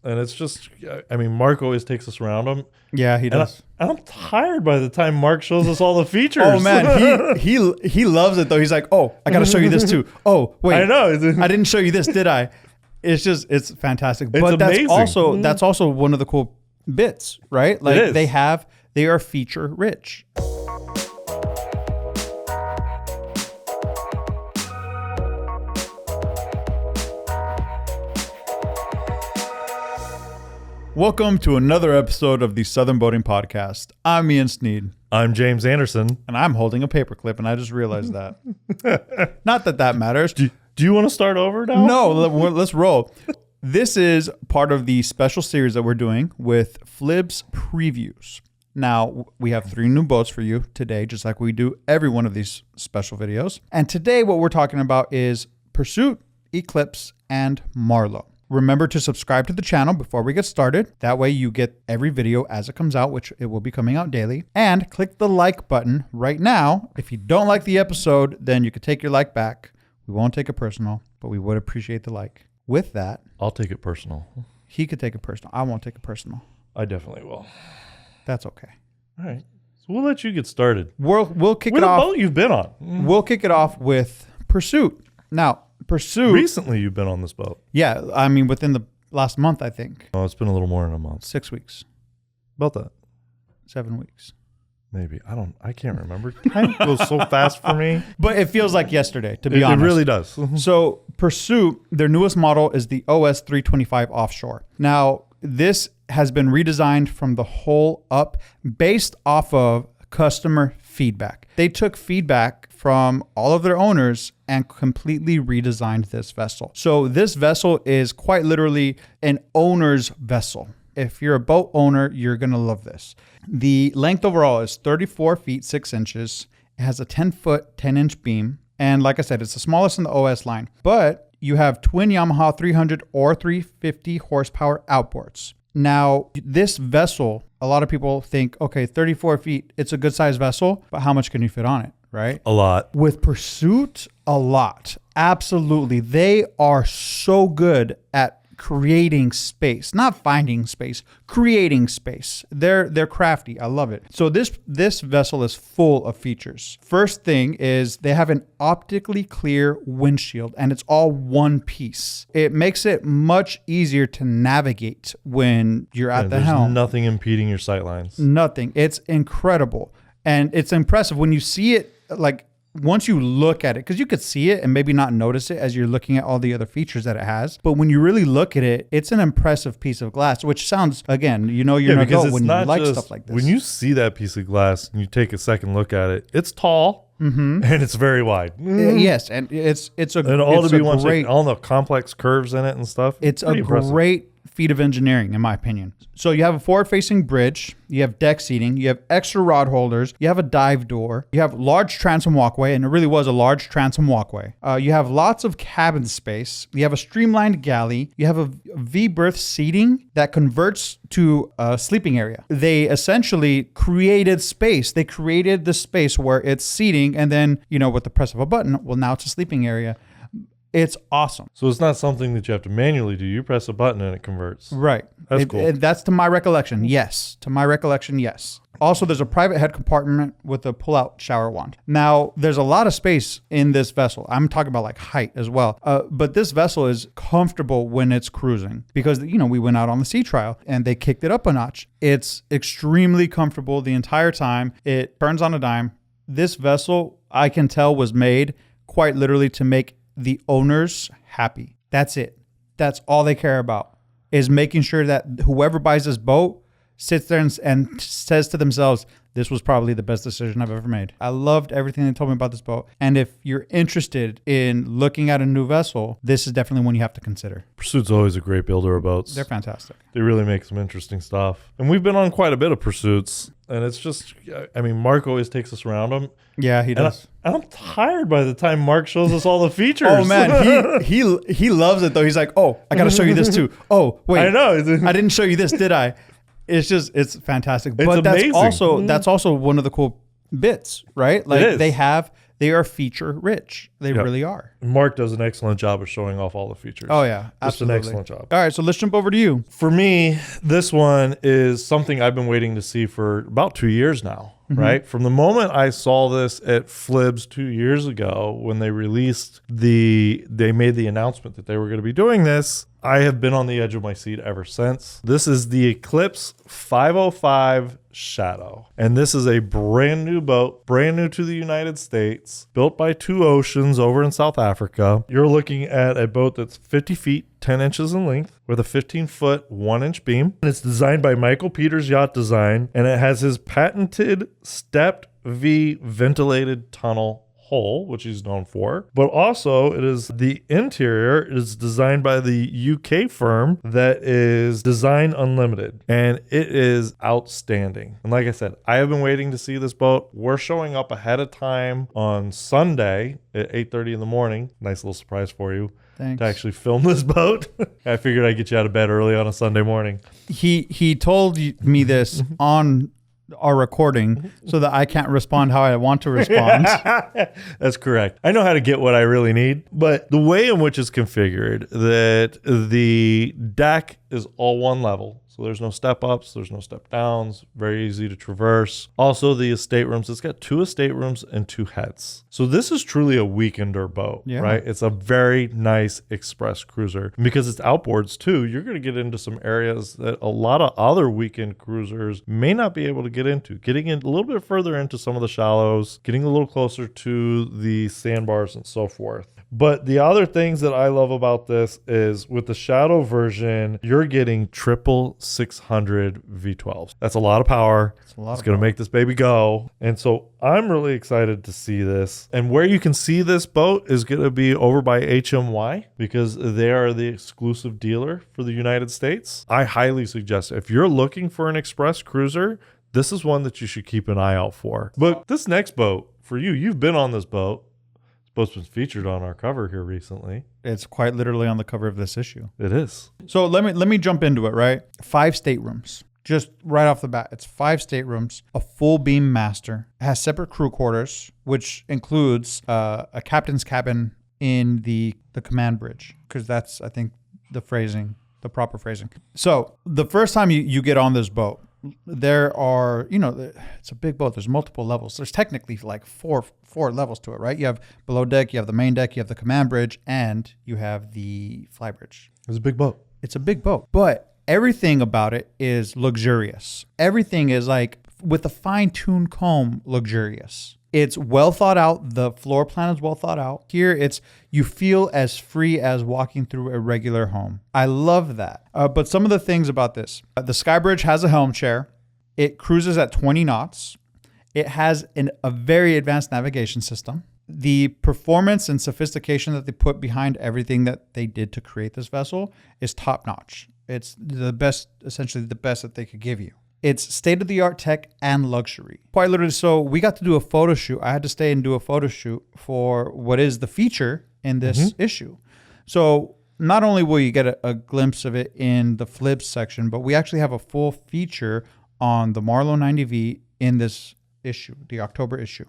And it's just, I mean, Mark always takes us around them. Yeah, he does. And I'm tired by the time Mark shows us all the features. Oh man, he loves it though. He's like, oh, I got to show you this too. Oh wait, I know. I didn't show you this, did I? It's fantastic. It's but amazing. That's also one of the cool bits, right? Like they are feature rich. Welcome to another episode of the Southern Boating Podcast. I'm Ian Sneed. I'm James Anderson. And I'm holding a paperclip, and I just realized that. Not that matters. Do you want to start over now? No, let's roll. This is part of the special series that we're doing with FLIBS previews. Now, we have 3 new boats for you today, just like we do every one of these special videos. And today what we're talking about is Pursuit, Eclipse, and Marlow. Remember to subscribe to the channel before we get started. That way you get every video as it comes out, which it will be coming out daily. And click the like button right now. If you don't like the episode, then you can take your like back. We won't take it personal, but we would appreciate the like. With that, I'll take it personal. He could take it personal. I won't take it personal. I definitely will. That's okay. All right. So we'll let you get started. We'll kick What it off. boat you've been on? We'll kick it off with Pursuit. Now, Pursuit. Recently you've been on this boat. Yeah, I mean within the last month, I think. Oh, it's been a little more than a month. 6 weeks. About that. 7 weeks. Maybe. I can't remember. Time goes so fast for me. But it feels like yesterday, to be honest. It really does. So Pursuit, their newest model is the OS 325 Offshore. Now, this has been redesigned from the whole up based off of customer feedback. They took feedback from all of their owners and completely redesigned this vessel. So this vessel is quite literally an owner's vessel. If you're a boat owner, you're going to love this. The length overall is 34 feet, 6 inches. It has a 10-foot, 10-inch beam. And like I said, it's the smallest in the OS line. But you have twin Yamaha 300 or 350 horsepower outboards. Now, this vessel, a lot of people think, okay, 34 feet, it's a good sized vessel, but how much can you fit on it, right? A lot. With Pursuit, a lot. Absolutely. They are so good at creating space, not finding space, creating space. They're crafty. I love it. So this vessel is full of features. First thing is they have an optically clear windshield, and it's all one piece. It makes it much easier to navigate when you're at the helm. There's nothing impeding your sight lines. Nothing. It's incredible. And it's impressive when you see it, like once you look at it, because you could see it and maybe not notice it as you're looking at all the other features that it has. But when you really look at it, it's an impressive piece of glass, which sounds, again, you're an adult when you like stuff like this. When you see that piece of glass and you take a second look at it, it's tall and it's very wide. Yes, and it's a and all it's to be a one great, all the complex curves in it and stuff. It's a great feat of engineering, in my opinion. So you have a forward-facing bridge, you have deck seating, you have extra rod holders, you have a dive door, you have large transom walkway, and it really was a large transom walkway. You have lots of cabin space, you have a streamlined galley, you have a V-berth seating that converts to a sleeping area. They essentially created space. They created the space where it's seating, and then, with the press of a button, well, now it's a sleeping area. It's awesome. So it's not something that you have to manually do. You press a button and it converts. Right. That's cool. That's to my recollection. Yes. To my recollection, yes. Also, there's a private head compartment with a pull-out shower wand. Now, there's a lot of space in this vessel. I'm talking about like height as well. But this vessel is comfortable when it's cruising because, we went out on the sea trial and they kicked it up a notch. It's extremely comfortable the entire time. It turns on a dime. This vessel, I can tell, was made quite literally to make the owners happy. That's it. That's all they care about, is making sure that whoever buys this boat sits there and says to themselves, this was probably the best decision I've ever made. I loved everything they told me about this boat. And if you're interested in looking at a new vessel, this is definitely one you have to consider. Pursuit's always a great builder of boats. They're fantastic. They really make some interesting stuff. And we've been on quite a bit of Pursuits. And it's just, I mean, Mark always takes us around them. Yeah, he does. And I'm tired by the time Mark shows us all the features. Oh man, he loves it though. He's like, oh, I got to show you this too. Oh, wait. I know. I didn't show you this, did I? It's fantastic. It's but amazing. That's also one of the cool bits, right? Like they have They are feature rich. They Yep. really are. Mark does an excellent job of showing off all the features. Oh yeah, Just an absolutely. excellent job. All right, so let's jump over to you. For me, this one is something I've been waiting to see for about 2 years now, right? From the moment I saw this at FLIBS 2 years ago, when they made the announcement that they were going to be doing this, I have been on the edge of my seat ever since. This is the Eclipse 505 Shadow. And this is a brand new boat, brand new to the United States, built by Two Oceans over in South Africa. You're looking at a boat that's 50 feet, 10 inches in length with a 15-foot, 1-inch beam. And it's designed by Michael Peters Yacht Design, and it has his patented stepped V ventilated tunnel hull, which he's known for, but also the interior is designed by the UK firm that is Design Unlimited, and it is outstanding. And like I said, I have been waiting to see this boat. We're showing up ahead of time on Sunday at 8:30 in the morning. Nice little surprise for you. Thanks. To actually film this boat. I figured I'd get you out of bed early on a Sunday morning. He told me this on our recording so that I can't respond how I want to respond. That's correct. I know how to get what I really need, but the way in which it's configured, that the deck is all one level. So there's no step ups, there's no step downs, very easy to traverse. Also the estate rooms, it's got 2 estate rooms and 2 heads. So this is truly a weekender boat, right? It's a very nice express cruiser. And because it's outboards too, you're going to get into some areas that a lot of other weekend cruisers may not be able to get into. Getting in a little bit further into some of the shallows, getting a little closer to the sandbars and so forth. But the other things that I love about this is with the Shadow version, you're getting 600 V12s. That's a lot of power. It's going to make this baby go. And so I'm really excited to see this. And where you can see this boat is going to be over by HMY because they are the exclusive dealer for the United States. I highly suggest if you're looking for an express cruiser, this is one that you should keep an eye out for. But this next boat, for you, you've been on this boat. Boat's been featured on our cover here recently. It's quite literally on the cover of this issue. It is. So let me jump into it, right? 5 staterooms. Just right off the bat, it's 5 staterooms, a full beam master. It has separate crew quarters, which includes a captain's cabin in the command bridge, because that's, I think, the proper phrasing. So the first time you get on this boat, there are, it's a big boat. There's multiple levels. There's technically like four levels to it, right? You have below deck, you have the main deck, you have the command bridge, and you have the fly bridge. It's a big boat. It's a big boat, but everything about it is luxurious. Everything is like with a fine-tuned comb luxurious. It's well thought out. The floor plan is well thought out. Here, you feel as free as walking through a regular home. I love that. But some of the things about this. The Skybridge has a helm chair. It cruises at 20 knots. It has a very advanced navigation system. The performance and sophistication that they put behind everything that they did to create this vessel is top-notch. It's the best, essentially the best that they could give you. It's state-of-the-art tech and luxury. Quite literally, so we got to do a photo shoot. I had to stay and do a photo shoot for what is the feature in this issue. So not only will you get a glimpse of it in the FLIBS section, but we actually have a full feature on the Marlow 90V in this issue, the October issue.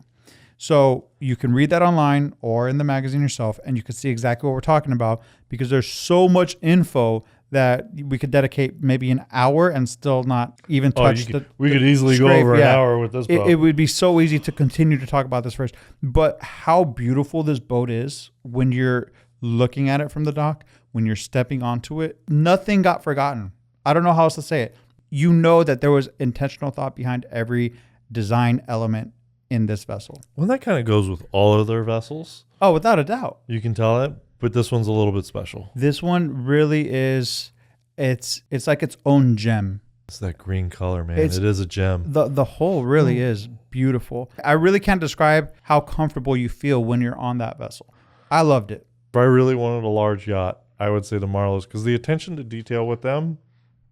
So you can read that online or in the magazine yourself, and you can see exactly what we're talking about because there's so much info that we could dedicate maybe an hour and still not even touch we could easily go over an hour with this boat. It would be so easy to continue to talk about this first. But how beautiful this boat is when you're looking at it from the dock, when you're stepping onto it, nothing got forgotten. I don't know how else to say it. You know that there was intentional thought behind every design element in this vessel. Well, that kind of goes with all of their vessels. Oh, without a doubt. You can tell it. But this one's a little bit special. This one really is, it's like its own gem. It's that green color, man. It is a gem. The hull really is beautiful. I really can't describe how comfortable you feel when you're on that vessel. I loved it. If I really wanted a large yacht, I would say the Marlows, because the attention to detail with them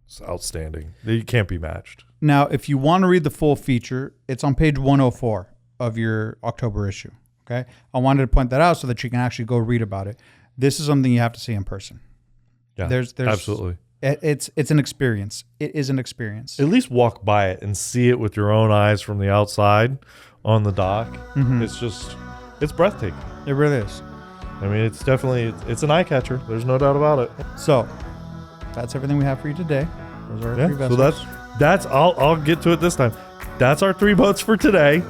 is outstanding. They can't be matched. Now, if you want to read the full feature, it's on page 104 of your October issue. Okay, I wanted to point that out so that you can actually go read about it. This is something you have to see in person. Yeah, there's absolutely. It's an experience. It is an experience. At least walk by it and see it with your own eyes from the outside on the dock. Mm-hmm. It's just It's breathtaking. It really is. I mean, it's definitely, it's an eye catcher. There's no doubt about it. So that's everything we have for you today. Those are our 3 vessels. So that's I'll get to it this time. That's our 3 boats for today.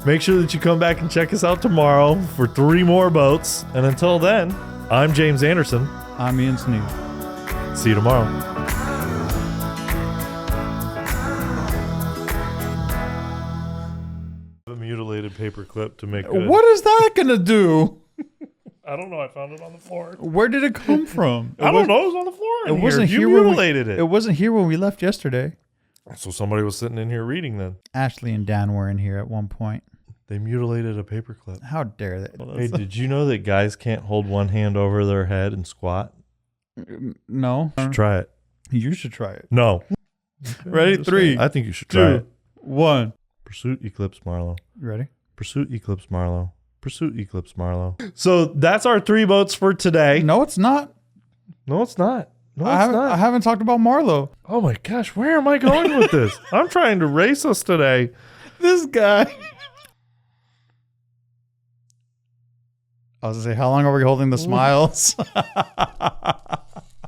Make sure that you come back and check us out tomorrow for 3 more boats. And until then, I'm James Anderson. I'm Ian Sneed. See you tomorrow. A mutilated paper clip to make good. What is that gonna do? I don't know. I found it on the floor. Where did it come from? I don't know. It was on the floor. It wasn't You here when mutilated it. It wasn't here when we left yesterday. So somebody was sitting in here reading then. Ashley and Dan were in here at one point. They mutilated a paperclip. How dare they? Hey, did you know that guys can't hold one hand over their head and squat? No. You should try it. You should try it. No. Ready? 3. I think you should try 2, it. 1. Pursuit Eclipse Marlow. You ready? Pursuit Eclipse Marlow. Pursuit Eclipse Marlow. So that's our 3 boats for today. No, it's not. No, it's not. No, I it's not. haven't talked about Marlow. Oh my gosh, where am I going with this? I'm trying to race us today. This guy. I was going to say, how long are we holding the smiles?